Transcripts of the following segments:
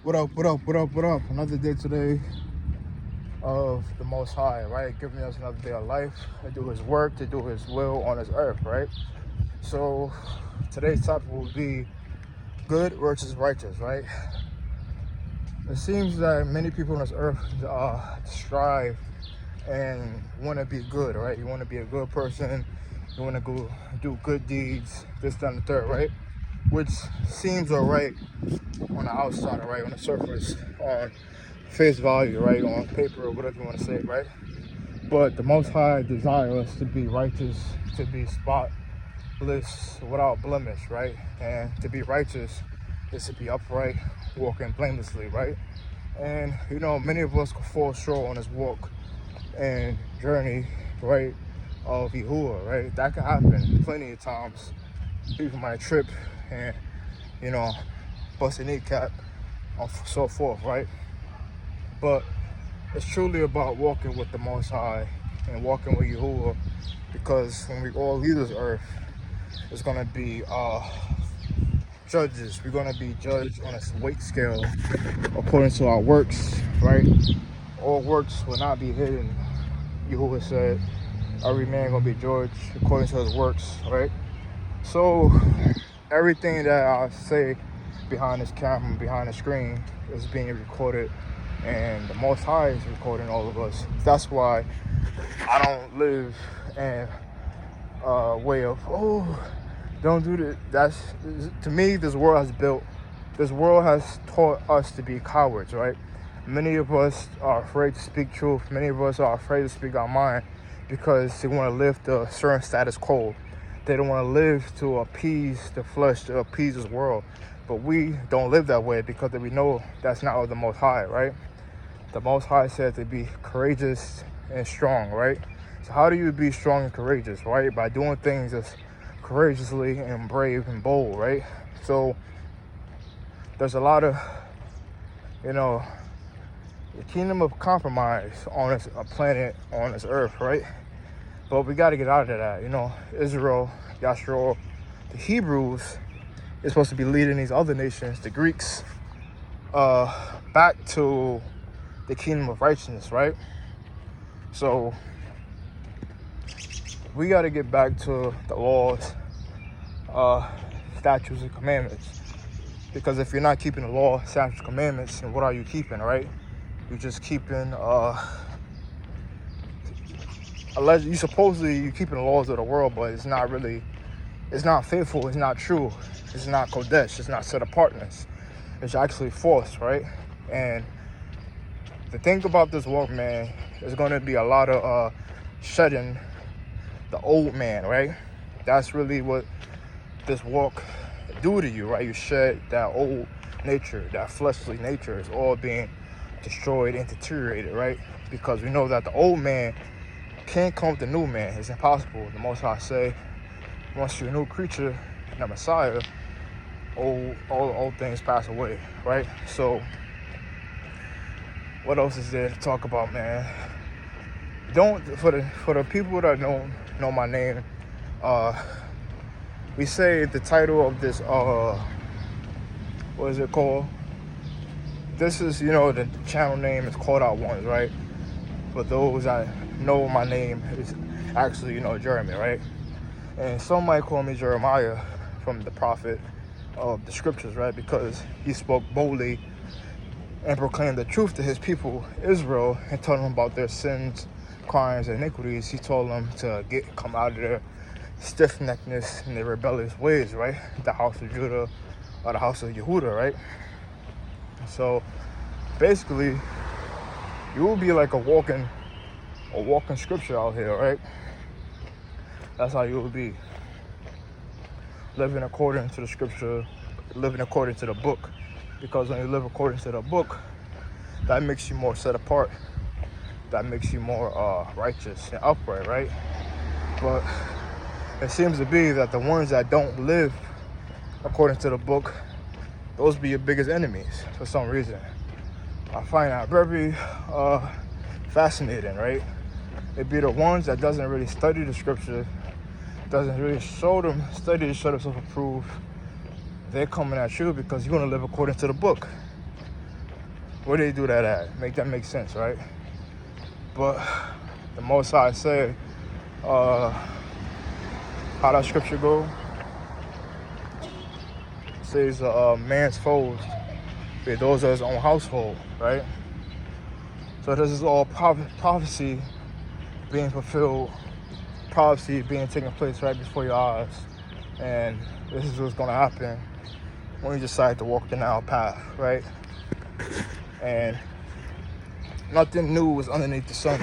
What up? Another day today of the Most High, right? Giving us another day of life to do His work, to do His will on this earth, right? So today's topic will be good versus righteous, right? It seems that many people on this earth strive and want to be good, right? You want to be a good person. You want to go do good deeds, this, that, and the third, right? Which seems alright on the outside, right? On the surface, on face value, right? On paper or whatever you want to say, right? But the Most High desires us to be righteous, to be spotless, without blemish, right? And to be righteous is to be upright, walking blamelessly, right? And many of us could fall short on this walk and journey, right, of Yahuwah, right? That could happen plenty of times. People might trip and, bust a kneecap and so forth, right? But it's truly about walking with the Most High and walking with Yahuwah, because when we all leave this earth, it's going to be judges. We're going to be judged on a weight scale according to our works, right? All works will not be hidden. Yahuwah said every man going to be judged according to his works, right? So everything that I say behind this camera, behind the screen, is being recorded, and the Most High is recording all of us. That's why I don't live in a way of, don't do this. That's, to me, this world has taught us to be cowards, right? Many of us are afraid to speak truth. Many of us are afraid to speak our mind because they want to live the certain status quo. They don't want to live to appease the flesh, to appease this world. But we don't live that way because we know that's not of the Most High, right? The Most High said to be courageous and strong, right? So how do you be strong and courageous, right? By doing things as courageously and brave and bold, right? So there's a lot of, the kingdom of compromise on this planet, on this earth, right? But we got to get out of that. Israel, Yashua, the Hebrews is supposed to be leading these other nations, the Greeks, back to the kingdom of righteousness, right? So we got to get back to the laws, statutes, and commandments. Because if you're not keeping the law, statutes, commandments, then what are you keeping, right? You're just keeping, you're keeping the laws of the world, but it's not faithful, it's not true, it's not kodesh, it's not set apartness. It's actually false, right? And the thing about this walk, man, is going to be a lot of shedding the old man, right? That's really what this walk do to you, right? You shed that old nature, that fleshly nature is all being destroyed and deteriorated, right? Because we know that the old man can't come with the new man. It's impossible. The Most High say, once you're a new creature in the Messiah, all old things pass away, right? So what else is there to talk about, man? For the people that know my name, we say the title of this, what is it called? This is, the channel name is Called Out Ones, right? For those that know my name, is actually, Jeremy, right? And some might call me Jeremiah from the prophet of the scriptures, right? Because he spoke boldly and proclaimed the truth to his people, Israel, and told them about their sins, crimes, and iniquities. He told them to come out of their stiff-neckedness and their rebellious ways, right? The house of Judah or the house of Yehuda, right? So basically, you will be like a walking scripture out here, right? That's how you will be. Living according to the scripture, living according to the book. Because when you live according to the book, that makes you more set apart. That makes you more righteous and upright, right? But it seems to be that the ones that don't live according to the book, those be your biggest enemies for some reason. I find that very fascinating, right? It be the ones that doesn't really study the scripture, doesn't really study to show themselves approved. They're coming at you because you want to live according to the book. Where they do that at? Make that make sense, right? But the Most High said, how that scripture go? It says, man's foes be those of his own household, right? So this is all prophecy being fulfilled, prophecy being taking place right before your eyes. And this is what's going to happen when you decide to walk the narrow path, right? And nothing new is underneath the sun.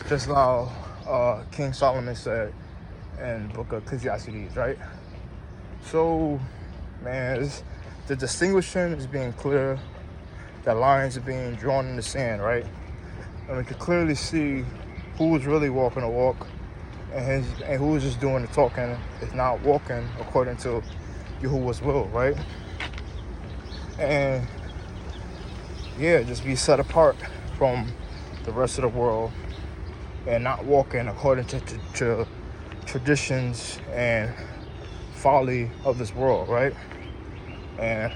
Just how King Solomon said in the book of Ecclesiastes, right? So, man, the distinguishing is being clear. The lines are being drawn in the sand, right? And we can clearly see who's really walking the walk and who's just doing the talking, is not walking according to Yahuwah's will, right? And yeah, just be set apart from the rest of the world and not walking according to traditions and folly of this world, right? And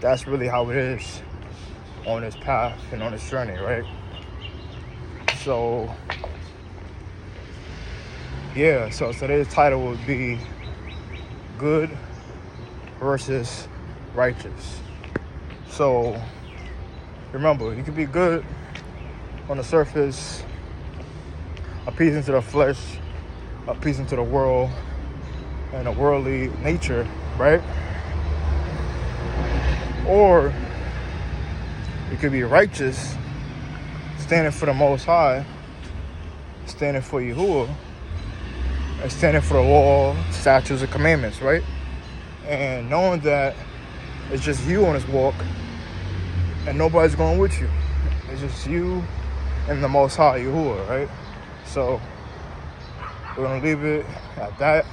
that's really how it is on this path and on this journey, right? So yeah, so today's title would be good versus righteous. So remember, you can be good on the surface, appeasing to the flesh, appeasing to the world and a worldly nature, right? Or you could be righteous, standing for the Most High, standing for Yahuwah, and standing for the law, statutes, and commandments, right? And knowing that it's just you on this walk and nobody's going with you. It's just you and the Most High, Yahuwah, right? So we're going to leave it at that.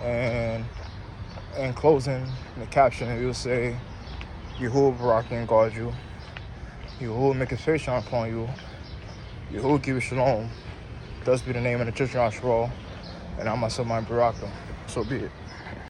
And in closing, in the caption, it will say, Yahuwah Barak and guard you. Yahuwah make his face shine upon you. Yahuwah give you shalom. Thus be the name of the church of Yahshua. And I'm myself, my Baraka. So be it.